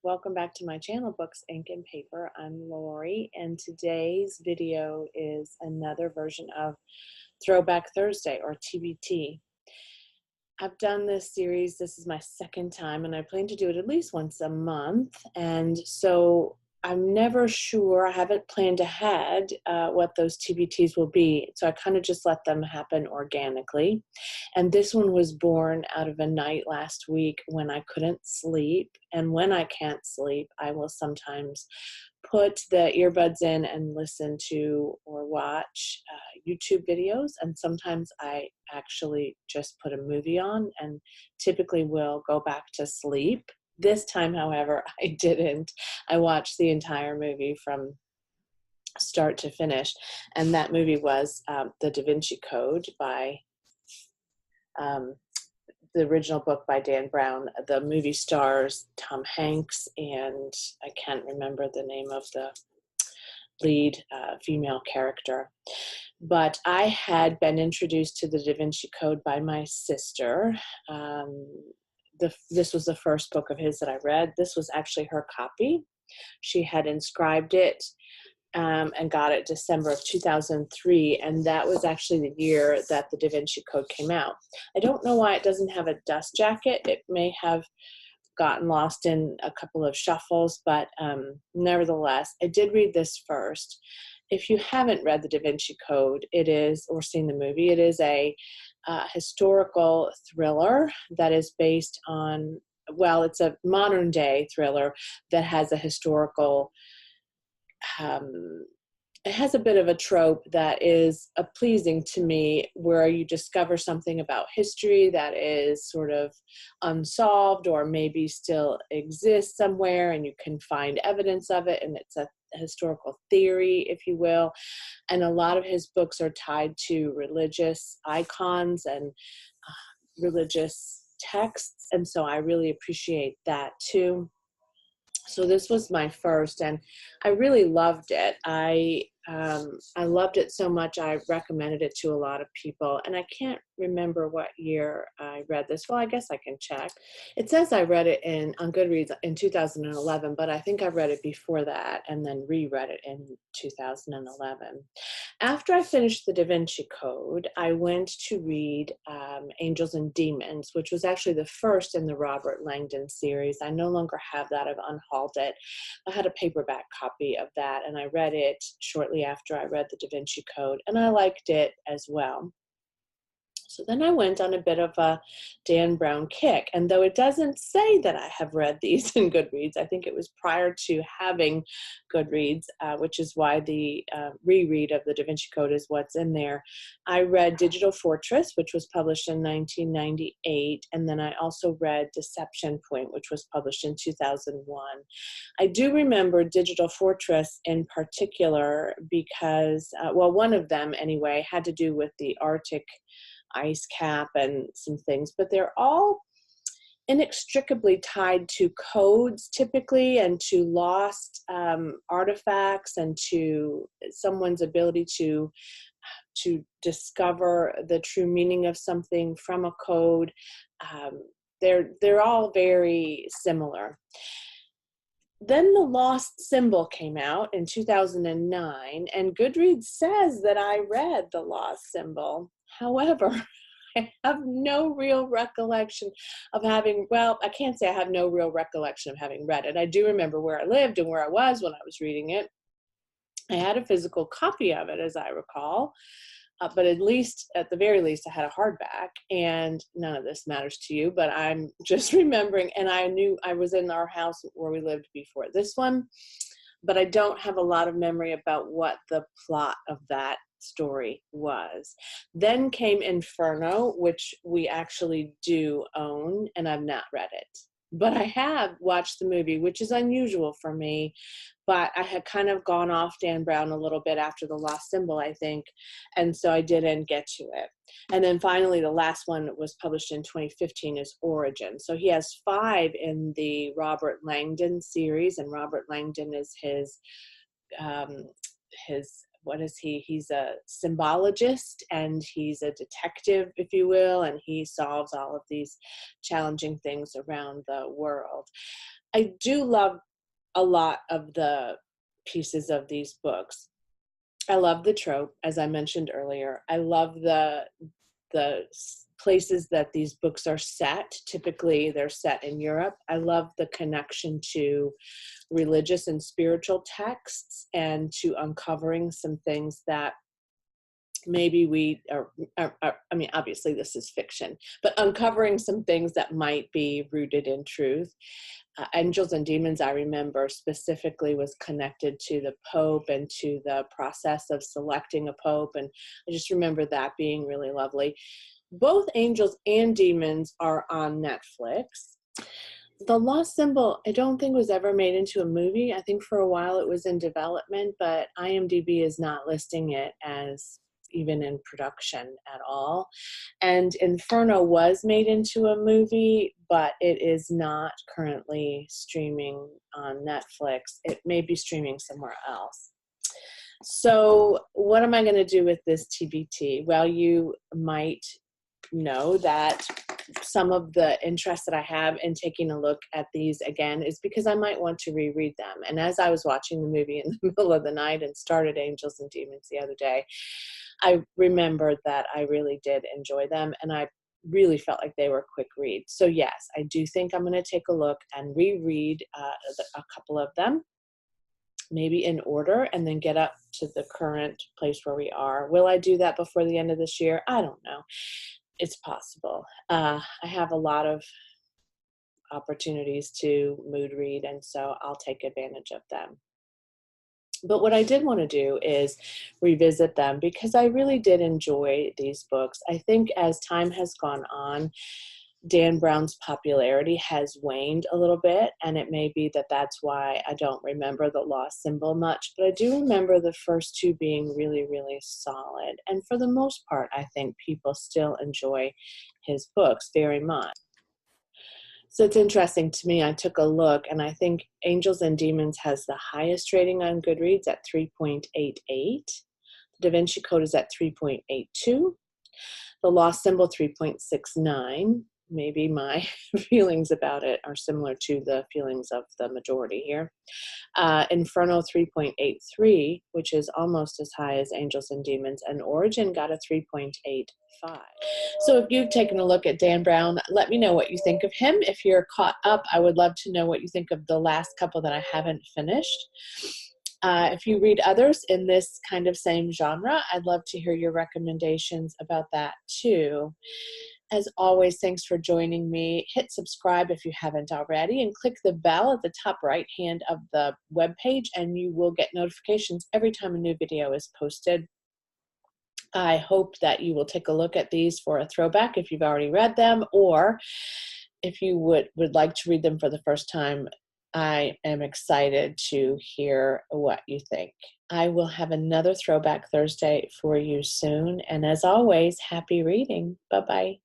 Welcome back to my channel, Books, Ink, and Paper. I'm Lori, and today's video is another version of Throwback Thursday, or TBT. I've done this series, this is my second time, and I plan to do it at least once a month, and so I'm never sure, I haven't planned ahead what those TBTs will be, so I kind of just let them happen organically. And this one was born out of a night last week when I couldn't sleep, and when I can't sleep, I will sometimes put the earbuds in and listen to or watch YouTube videos, and sometimes I actually just put a movie on and typically will go back to sleep. This time, however, I didn't. I watched the entire movie from start to finish, and that movie was The Da Vinci Code by um, the original book by Dan Brown. The movie stars Tom Hanks, and I can't remember the name of the lead female character. But I had been introduced to the Da Vinci Code by my sister. This was the first book of his that I read. This was actually her copy. She had inscribed it and got it December of 2003, and that was actually the year that the Da Vinci Code came out. I don't know why it doesn't have a dust jacket. It may have gotten lost in a couple of shuffles, but nevertheless, I did read this first. If you haven't read the Da Vinci Code, it is, or seen the movie, it is a historical thriller that is based on, well, it's a modern day thriller that has a historical, it has a bit of a trope that is pleasing to me, where you discover something about history that is sort of unsolved or maybe still exists somewhere, and you can find evidence of it, and it's a historical theory, if you will. And a lot of his books are tied to religious icons and religious texts, and so I really appreciate that too. So this was my first, and I really loved it. I loved it so much I recommended it to a lot of people, and I can't remember what year I read this. Well, I guess I can check. It says I read it on Goodreads in 2011, but I think I read it before that and then reread it in 2011. After I finished the Da Vinci Code, I went to read Angels and Demons, which was actually the first in the Robert Langdon series. I no longer have that. I've unhauled it. I had a paperback copy of that, and I read it shortly after I read the Da Vinci Code, and I liked it as well. So then I went on a bit of a Dan Brown kick, and though it doesn't say that I have read these in Goodreads, I think it was prior to having Goodreads, which is why the reread of the Da Vinci Code is what's in there. I read Digital Fortress, which was published in 1998, and then I also read Deception Point, which was published in 2001. I do remember Digital Fortress in particular because, well, one of them anyway had to do with the Arctic ice cap and some things, but they're all inextricably tied to codes typically, and to lost artifacts, and to someone's ability to discover the true meaning of something from a code. They're all very similar. Then The Lost Symbol came out in 2009, and Goodreads says that I read The Lost Symbol. However, I have no real recollection of having, well, I can't say I have no real recollection of having read it. I do remember where I lived and where I was when I was reading it. I had a physical copy of it, as I recall, but at the very least, I had a hardback, and none of this matters to you, but I'm just remembering, and I knew I was in our house where we lived before this one, but I don't have a lot of memory about what the plot of that story was. Then came Inferno, which we actually do own, and I've not read it. But I have watched the movie, which is unusual for me, but I had kind of gone off Dan Brown a little bit after The Lost Symbol, I think, and so I didn't get to it. And then finally, the last one that was published in 2015 is Origin. So he has 5 in the Robert Langdon series, and Robert Langdon is his what is he? He's a symbologist and he's a detective, if you will, and he solves all of these challenging things around the world. I do love a lot of the pieces of these books. I love the trope, as I mentioned earlier. I love the places that these books are set. Typically, they're set in Europe. I love the connection to religious and spiritual texts and to uncovering some things that maybe I mean, obviously this is fiction, but uncovering some things that might be rooted in truth. Angels and Demons, I remember specifically, was connected to the Pope and to the process of selecting a Pope. And I just remember that being really lovely. Both Angels and Demons are on Netflix. The Lost Symbol, I don't think was ever made into a movie. I think for a while it was in development, but IMDb is not listing it as even in production at all. And Inferno was made into a movie, but it is not currently streaming on Netflix. It may be streaming somewhere else. So what am I going to do with this TBT? Well, you might know that some of the interest that I have in taking a look at these again is because I might want to reread them. And as I was watching the movie in the middle of the night and started Angels and Demons the other day, I remembered that I really did enjoy them, and I really felt like they were quick reads. So yes, I do think I'm going to take a look and reread a couple of them, maybe in order, and then get up to the current place where we are. Will I do that before the end of this year? I don't know. It's possible. I have a lot of opportunities to mood read, and so I'll take advantage of them. But what I did want to do is revisit them because I really did enjoy these books. I think as time has gone on, Dan Brown's popularity has waned a little bit, and it may be that that's why I don't remember The Lost Symbol much, but I do remember the first two being really, really solid. And for the most part, I think people still enjoy his books very much. So it's interesting to me. I took a look, and I think Angels and Demons has the highest rating on Goodreads at 3.88. The Da Vinci Code is at 3.82. The Lost Symbol, 3.69. Maybe my feelings about it are similar to the feelings of the majority here. Inferno, 3.83, which is almost as high as Angels and Demons, and Origin got a 3.85. So if you've taken a look at Dan Brown, let me know what you think of him. If you're caught up, I would love to know what you think of the last couple that I haven't finished. If you read others in this kind of same genre, I'd love to hear your recommendations about that too. As always, thanks for joining me. Hit subscribe if you haven't already, and click the bell at the top right hand of the webpage, and you will get notifications every time a new video is posted. I hope that you will take a look at these for a throwback if you've already read them, or if you would like to read them for the first time. I am excited to hear what you think. I will have another Throwback Thursday for you soon, and as always, happy reading. Bye-bye.